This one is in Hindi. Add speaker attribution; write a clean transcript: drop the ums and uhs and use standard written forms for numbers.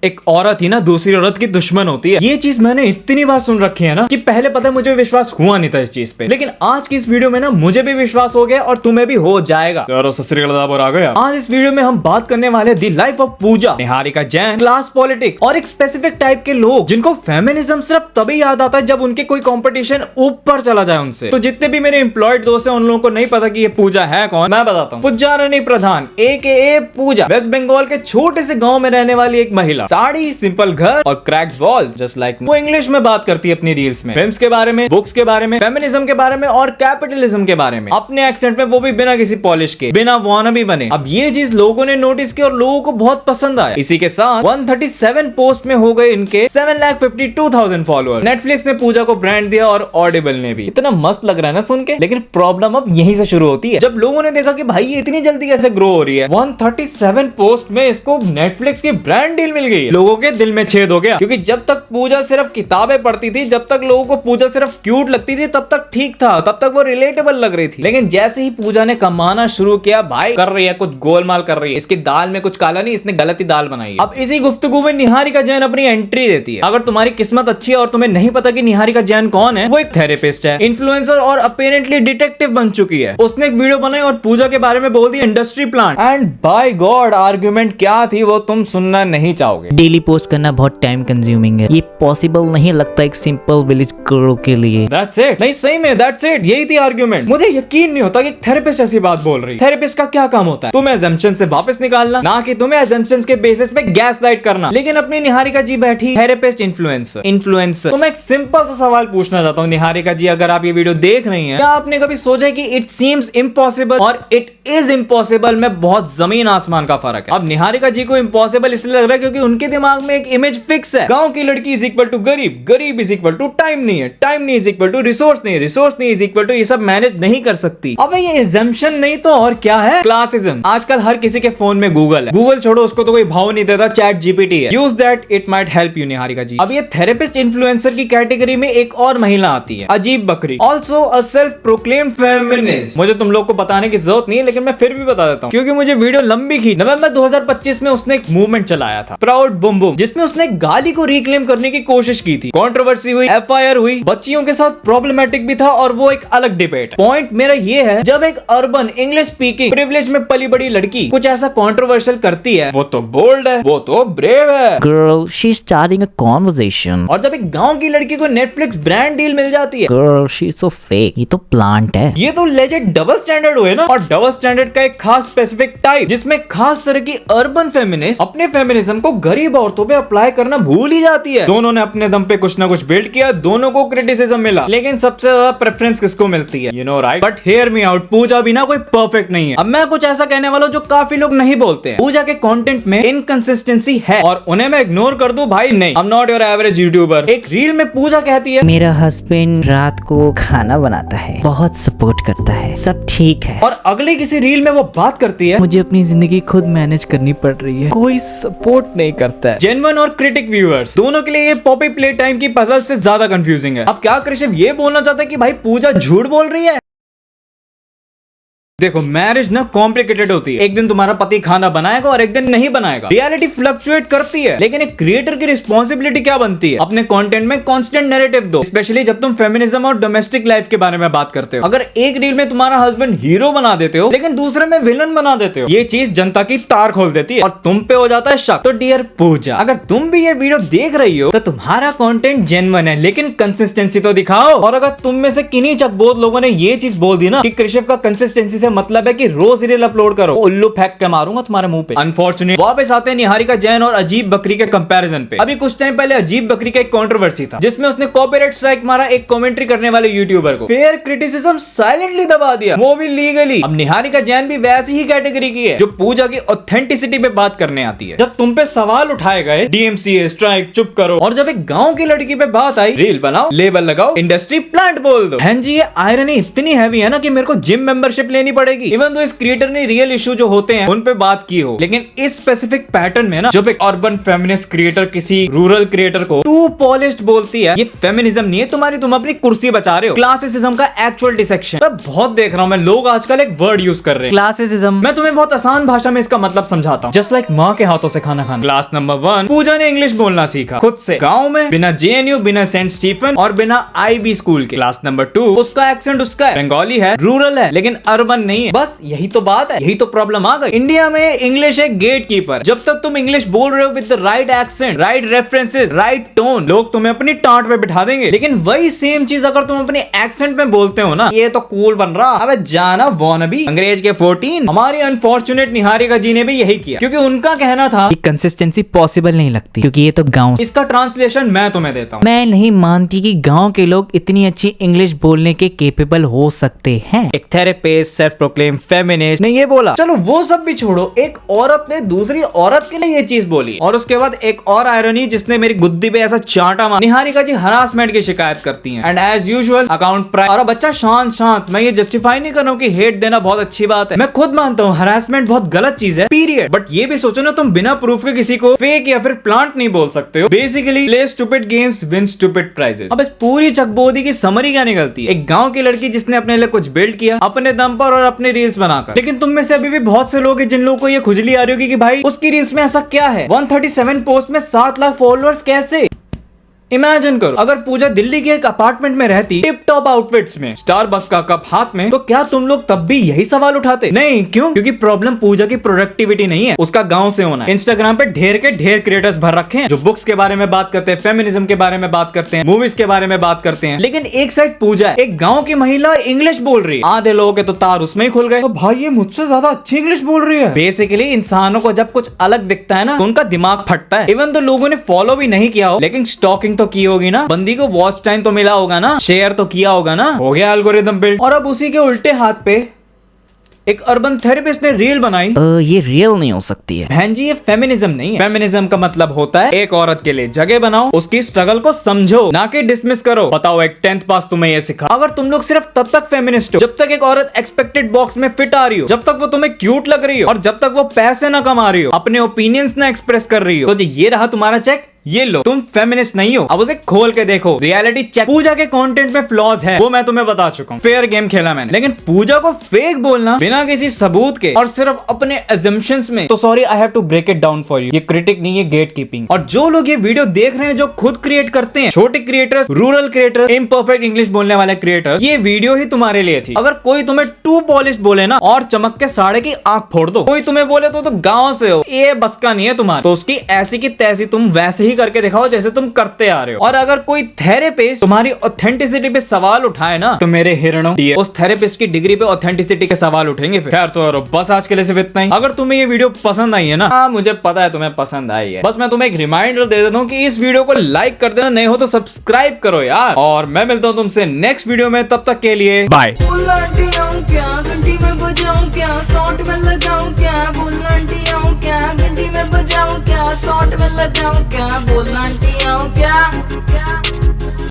Speaker 1: एक औरत ही ना दूसरी औरत की दुश्मन होती है। ये चीज मैंने इतनी बार सुन रखी है ना कि पहले पता है मुझे विश्वास हुआ नहीं था इस चीज पे, लेकिन आज की इस वीडियो में ना मुझे भी विश्वास हो गया और तुम्हें भी हो जाएगा। आ गया। आज इस वीडियो में हम बात करने वाले the life of Pooja, Niharika Jain, class politics और एक स्पेसिफिक टाइप के लोग जिनको फेमिनिज्म सिर्फ तभी याद आता है जब उनके कोई कंपटीशन ऊपर चला जाए उनसे। तो जितने भी मेरे एम्प्लॉयड दोस्त हैं उन लोगों को नहीं पता कि ये पूजा है कौन, मैं बताता हूँ। पूजारानी प्रधान AKA पूजा वेस्ट बंगाल के छोटे से गाँव में रहने वाली एक महिला, साड़ी, सिंपल घर और क्रैक्ड वॉल्स जस्ट लाइक। वो इंग्लिश में बात करती है अपनी रील्स में, फिल्म्स के बारे में, बुक्स के बारे में, फेमिनिज्म के बारे में और कैपिटलिज्म के बारे में, अपने एक्सेंट में, वो भी बिना किसी पॉलिश के, बिना वानाबी बने। अब ये चीज लोगों ने नोटिस की और लोगों को बहुत पसंद आया। इसी के साथ 137 पोस्ट में हो गए इनके 7,52,000 फॉलोअर। नेटफ्लिक्स ने पूजा को ब्रांड दिया और ऑडिबल ने भी। इतना मस्त लग रहा है ना सुन के, लेकिन प्रॉब्लम अब यहीं से शुरू होती है। जब लोगों ने देखा कि भाई ये इतनी जल्दी कैसे ग्रो हो रही है, 137 पोस्ट में इसको नेटफ्लिक्स की ब्रांड डील मिल गई। लोगों के दिल में छेद हो गया, क्योंकि जब तक पूजा सिर्फ किताबें पढ़ती थी, जब तक लोगों को पूजा सिर्फ क्यूट लगती थी, तब तक ठीक था, तब तक वो रिलेटेबल लग रही थी। लेकिन जैसे ही पूजा ने कमाना शुरू किया, भाई कर रही है कुछ गोलमाल कर रही है, इसकी दाल में कुछ काला नहीं, इसने गलत ही दाल बनाई है। अब इसी गुफ्तगू में निहारिका जैन अपनी एंट्री देती है। अगर तुम्हारी किस्मत अच्छी है और तुम्हें नहीं पता कि निहारिका जैन कौन है, वो एक थेरेपिस्ट है, इन्फ्लुएंसर और अपेरेंटली डिटेक्टिव बन चुकी है। उसने एक वीडियो बनाई और पूजा के बारे में बोल the industry plant. And by god argument क्या थी वो तुम सुनना नहीं चाहोगे।
Speaker 2: डेली पोस्ट करना बहुत टाइम कंज्यूमिंग है, ये पॉसिबल नहीं लगता एक सिंपल विलेज गर्ल के लिए।
Speaker 1: That's it। नहीं सही में that's it, यही थी आर्गुमेंट। मुझे यकीन नहीं होता कि थेरेपिस्ट ऐसी बात बोल रही है। थेरेपिस्ट का क्या काम होता है? तुम्हें assumption से वापस निकालना, ना कि तुम्हें assumptions के बेसिस पे गैस लाइट करना। लेकिन अपनी निहारिका जी बैठी थेरेपिस्ट इन्फ्लुएंसर। तो मैं एक सिंपल सा सवाल पूछना चाहता हूँ निहारिका जी, अगर आप ये वीडियो देख रही हैं, क्या आपने कभी सोचा कि इट सीम्स इम्पॉसिबल और इट इज इम्पॉसिबल में बहुत जमीन आसमान का फर्क है। अब निहारिका जी को इम्पॉसिबल इसलिए लग रहा है क्योंकि उनके दिमाग में एक इमेज फिक्स है, गांव की लड़की इज इक्वल टू गरीब, गरीब इज इक्वल टू टाइम नहीं है, टाइम नहीं इज इक्वल टू रिसोर्स नहीं है, रिसोर्स नहीं इज इक्वल टू ये सब मैनेज नहीं कर सकती। अब ये एजम्पशन नहीं तो और क्या है? क्लासिज्म। आजकल हर किसी के फोन में गूगल है, गूगल छोड़ो उसको तो कोई भाव नहीं देता, चैट GPT है। Use that, it might help you Niharika ji. अब ये थेरेपिस्ट इन्फ्लुएंसर की कैटेगरी में एक और महिला आती है, अजीब बकरी, also a self proclaimed feminist. मुझे तुम लोग को बताने की जरूरत नहीं है, लेकिन मैं फिर भी बता देता हूँ क्योंकि मुझे वीडियो लंबी खींच। नवंबर 2025 में उसने एक मूवमेंट चलाया था, प्राउड बुम बुम, जिसमें उसने गाली को रिक्लेम करने की कोशिश की थी। कंट्रोवर्सी हुई, FIR हुई, बच्चियों के साथ प्रॉब्लमेटिक भी था और वो एक अलग डिबेट। पॉइंट मेरा ये है, जब एक अर्बन इंग्लिश स्पीकिंग प्रिविलेज में पली बड़ी लड़की कुछ ऐसा कंट्रोवर्शियल करती है, वो तो बोल्ड है, वो तो ब्रेव है।
Speaker 2: Girl, she is starting a conversation.
Speaker 1: और जब एक गांव की लड़की को नेटफ्लिक्स ब्रांड डील मिल जाती है,
Speaker 2: girl, she is so fake, ये तो प्लांट है।
Speaker 1: ये तो लेजेंड डबल स्टैंडर्ड हुए ना। और डबल स्टैंडर्ड का एक खास स्पेसिफिक टाइप, जिसमें खास तरह की अर्बन फेमिनिस्ट अपने फेमिनिज्म को गरीब औरतों पे अप्लाई करना भूल ही जाती है। दोनों ने अपने दम पे कुछ ना कुछ बिल्ड किया, दोनों को क्रिटिसिज्म मिला, लेकिन सबसे ज्यादा प्रेफरेंस किसको मिलती है? You know right. But hear me out, Pooja भी ना कोई परफेक्ट नहीं है। अब मैं कुछ ऐसा कहने वाला हूं जो काफी लोग नहीं बोलते हैं। पूजा के कंटेंट में इनकंसिस्टेंसी है और उन्हें मैं इग्नोर कर दूं, भाई नहीं, I am not your average YouTuber. एक रील में पूजा कहती है,
Speaker 2: मेरा हस्बैंड रात को खाना बनाता है, बहुत सपोर्ट करता है, सब ठीक है।
Speaker 1: और अगली किसी रील में वो बात करती है,
Speaker 2: मुझे अपनी जिंदगी खुद मैनेज करनी पड़ रही है,
Speaker 1: कोई सपोर्ट नहीं करता है। जेन्युइन और क्रिटिक व्यूअर्स दोनों के लिए ये पॉपी प्ले टाइम की पजल से ज्यादा कंफ्यूजिंग है। अब क्या कृष्ण ये बोलना चाहता है कि भाई पूजा झूठ बोल रही है? देखो, मैरिज ना कॉम्प्लिकेटेड होती है। एक दिन तुम्हारा पति खाना बनाएगा और एक दिन नहीं बनाएगा। रियलिटी फ्लक्चुएट करती है, लेकिन एक क्रिएटर की रिस्पॉन्सिबिलिटी क्या बनती है? अपने कंटेंट में कांस्टेंट नैरेटिव दो, स्पेशली जब तुम फेमिनिज्म और डोमेस्टिक लाइफ के बारे में बात करते हो। अगर एक रील में तुम्हारा हस्बैंड हीरो बना देते हो, लेकिन दूसरे में विलन बना देते हो, ये चीज जनता की तार खोल देती है और तुम पे हो जाता है शक। तो डियर पूजा, अगर तुम भी ये वीडियो देख रही हो तो तुम्हारा कंटेंट जेन्युइन है, लेकिन कंसिस्टेंसी तो दिखाओ। और अगर तुम में से किन्हीं चकबोध लोगों ने ये चीज बोल दी ना कि कृषिव का कंसिस्टेंसी से मतलब है कि रोज रील अपलोड करो, उल्लू फेंक के मारूंगा तुम्हारे मुंह पे। अनफॉर्चुनेट वापस आते हैं निहारिका जैन और अजीब बकरी के कंपैरिजन पे। अभी कुछ टाइम पहले अजीब बकरी का एक कंट्रोवर्सी था, जिसमें उसने कॉपीराइट स्ट्राइक मारा एक कमेंट्री करने वाले यूट्यूबर को। फेयर क्रिटिसिज्म साइलेंटली दबा दिया, वो भी लीगली। अब निहारिका जैन भी वैसी ही कैटेगरी की है जो पूजा की ऑथेंटिसिटी पे बात करने आती है। जब तुम पे सवाल उठाए गए, DMCA स्ट्राइक, चुप करो, और जब एक गांव की लड़की पे बात आई, रील बनाओ, लेबल लगाओ, इंडस्ट्री प्लांट बोल दो। जी, ये आयरनी इतनी हैवी है ना कि मेरे को जिम मेंबरशिप लेनी पड़ेगी। इवन तो इस क्रिएटर ने रियल इशू जो होते हैं उन पे बात की हो, लेकिन इस स्पेसिफिक पैटर्न में ना जब एक अर्बन फेमिनिस्ट क्रिएटर किसी रूरल क्रिएटर को टू पॉलिश्ड बोलती है, ये फेमिनिज्म नहीं है तुम्हारी, तुम अपनी कुर्सी बचा रहे हो। क्लासिसिज्म का एक्चुअल डिसेक्शन मैं बहुत देख रहा हूँ। मैं लोग आजकल एक वर्ड यूज कर रहे हैं,
Speaker 2: क्लासिसिज्म।
Speaker 1: मैं तुम्हें बहुत आसान भाषा में इसका मतलब समझाता हूँ। जस्ट लाइक माँ के हाथों से खाना खाना। क्लास नंबर 1 पूजा ने इंग्लिश बोलना सीखा खुद से, गाँव में, बिना JNU, बिना सेंट स्टीफन और बिना IB स्कूल के। क्लास नंबर 2 उसका एक्सेंट उसका है, बंगाली है, रूरल है, लेकिन अर्बन नहीं है। बस यही तो बात है, यही तो प्रॉब्लम आ गई। इंडिया में इंग्लिश एक गेट कीपर। जब तक तुम इंग्लिश बोल रहे हो with the right accent, right references, right tone, लोग तुम्हें अपनी टांट पे बिठा देंगे। लेकिन वही सेम चीज अगर तुम अपने एक्सेंट में बोलते हो ना, ये तो कूल बन रहा, अबे जाना वॉनबी अंग्रेज के 14। हमारी अनफॉर्चुनेट निहारिका जी ने भी यही किया, क्योंकि उनका कहना था
Speaker 2: कंसिस्टेंसी पॉसिबल नहीं लगती, क्योंकि ये तो गांव।
Speaker 1: इसका ट्रांसलेशन मैं तुम्हें देता हूँ।
Speaker 2: मैं नहीं मानती कि गांव के लोग इतनी अच्छी इंग्लिश बोलने के केपेबल हो सकते हैं।
Speaker 1: एक थेरेपिस्ट, सेल्फ प्रोक्लेम फेमिनिस्ट ने ये बोला। चलो वो सब भी छोड़ो, एक औरत ने दूसरी औरत के लिए ये चीज बोली, और उसके बाद एक और आयरनी जिसने मेरी गुद्दी पे ऐसा चांटा मारा। निहारिका जी हरासमेंट की शिकायत करती हैं, and as usual account private. और बच्चा शांत शांत, मैं ये जस्टिफाई नहीं कर रहा हूँ कि हेट देना बहुत अच्छी बात है, मैं खुद मानता हूँ हरासमेंट बहुत गलत चीज है, पीरियड। बट ये भी सोचो ना, तुम बिना प्रूफ के किसी को फेक या फिर प्लांट नहीं बोल सकते हो। Basically play stupid games win stupid prizes. अब इस पूरी चकबोदी की समरी क्या निकलती है? एक गांव की लड़की जिसने अपने लिए कुछ बिल्ड किया अपने दम पर और अपने रील्स बनाकर। लेकिन तुम में से अभी भी बहुत से लोग हैं जिन लोगों को ये खुजली आ रही होगी कि भाई उसकी रील्स में ऐसा क्या है, 137 पोस्ट में 7 लाख फॉलोअर्स कैसे? इमेजिन करो, अगर पूजा दिल्ली के एक अपार्टमेंट में रहती, टिप टॉप आउटफिट्स में, स्टारबक्स का कप हाथ में, तो क्या तुम लोग तब भी यही सवाल उठाते? नहीं। क्यों? क्योंकि प्रॉब्लम पूजा की प्रोडक्टिविटी नहीं है, उसका गांव से होना है। इंस्टाग्राम पे ढेर के ढेर क्रिएटर्स भर रखे हैं जो बुक्स के बारे में बात करते हैं, फेमिनिज्म के बारे में बात करते हैं, मूवीज के बारे में बात करते हैं, लेकिन एक साइड पूजा है, एक गाँव की महिला इंग्लिश बोल रही है। आधे लोगों के तो तार उसमें ही खुल गए, तो भाई ये मुझसे ज्यादा अच्छी इंग्लिश बोल रही है। बेसिकली इंसानों को जब कुछ अलग दिखता है ना, तो उनका दिमाग फटता है। इवन तो लोगों ने फॉलो भी नहीं किया हो, लेकिन स्टॉकिंग तो की होगी ना, बंदी को वॉच टाइम तो मिला होगा ना, शेयर तो किया होगा ना, हो गया एल्गोरिदम बिल्ड। और अब उसी के उल्टे हाथ पे एक अर्बन थेरेपिस्ट ने रील बनाई।
Speaker 2: ये रियल नहीं हो सकती है।
Speaker 1: बहन जी, ये फेमिनिज्म नहीं है। फेमिनिज्म का मतलब होता है एक औरत के लिए जगह बनाओ, उसकी स्ट्रगल को समझो, ना कि डिसमिस करो। बताओ, एक 10th पास तुम्हें ये सिखा? अगर तुम लोग सिर्फ तब तक फेमिनिस्ट हो जब तक एक औरत एक्सपेक्टेड बॉक्स में फिट आ रही हो, जब तक वो तुम्हें क्यूट लग रही हो, और जब तक वो पैसे ना कमा रही हो, अपने ओपिनियंस ना एक्सप्रेस कर रही हो, तो ये रहा तुम्हारा चेक, ये लो, तुम फेमिनिस्ट नहीं हो। अब उसे खोल के देखो, रियलिटी चेक। पूजा के कंटेंट में फ्लॉज है, वो मैं तुम्हें बता चुका हूँ, फेयर गेम खेला मैंने। लेकिन पूजा को फेक बोलना बिना किसी सबूत के और सिर्फ अपने अजम्पशंस में, तो sorry, I have to break it down for you. ये क्रिटिक नहीं है, गेट कीपिंग। और जो लोग ये वीडियो देख रहे हैं, जो खुद क्रिएट करते हैं, छोटे creators, rural creators, imperfect English बोलने वाले क्रिएटर्स, ये वीडियो ही तुम्हारे लिए थी। अगर कोई तुम्हें टू पॉलिश बोले ना, और चमक के साड़े की आंख फोड़ दो। कोई तुम्हें बोले तो गाँव से हो, ये बस का नहीं है तुम्हारा, तो उसकी ऐसी की तैसी तुम वैसे ही करके दिखाओ जैसे तुम करते आ रहे हो। और अगर कोई थेरेपिस्ट तुम्हारी ऑथेंटिसिटी पे सवाल उठाए ना, तो मेरे हिरणों, उस थेरेपिस्ट की डिग्री पे ऑथेंटिसिटी के सवाल उठेंगे फिर। खैर तो बस आज के लिए सिर्फ इतना ही। अगर तुम्हें ये वीडियो पसंद आई है ना, हाँ मुझे पता है तुम्हें पसंद आई है, बस मैं तुम्हें एक रिमाइंडर दे देता हूँ कि इस वीडियो को लाइक कर देना, नहीं हो तो सब्सक्राइब करो यार। और मैं मिलता हूँ तुमसे नेक्स्ट वीडियो में, तब तक के लिए बाय।
Speaker 3: घंटी में बजाऊं क्या, शॉट में लगाऊं क्या, बोलना आंटी आऊं क्या, घंटी में बजाऊं क्या, शॉट में लगाऊं क्या, बोलना आंटी आऊं क्या।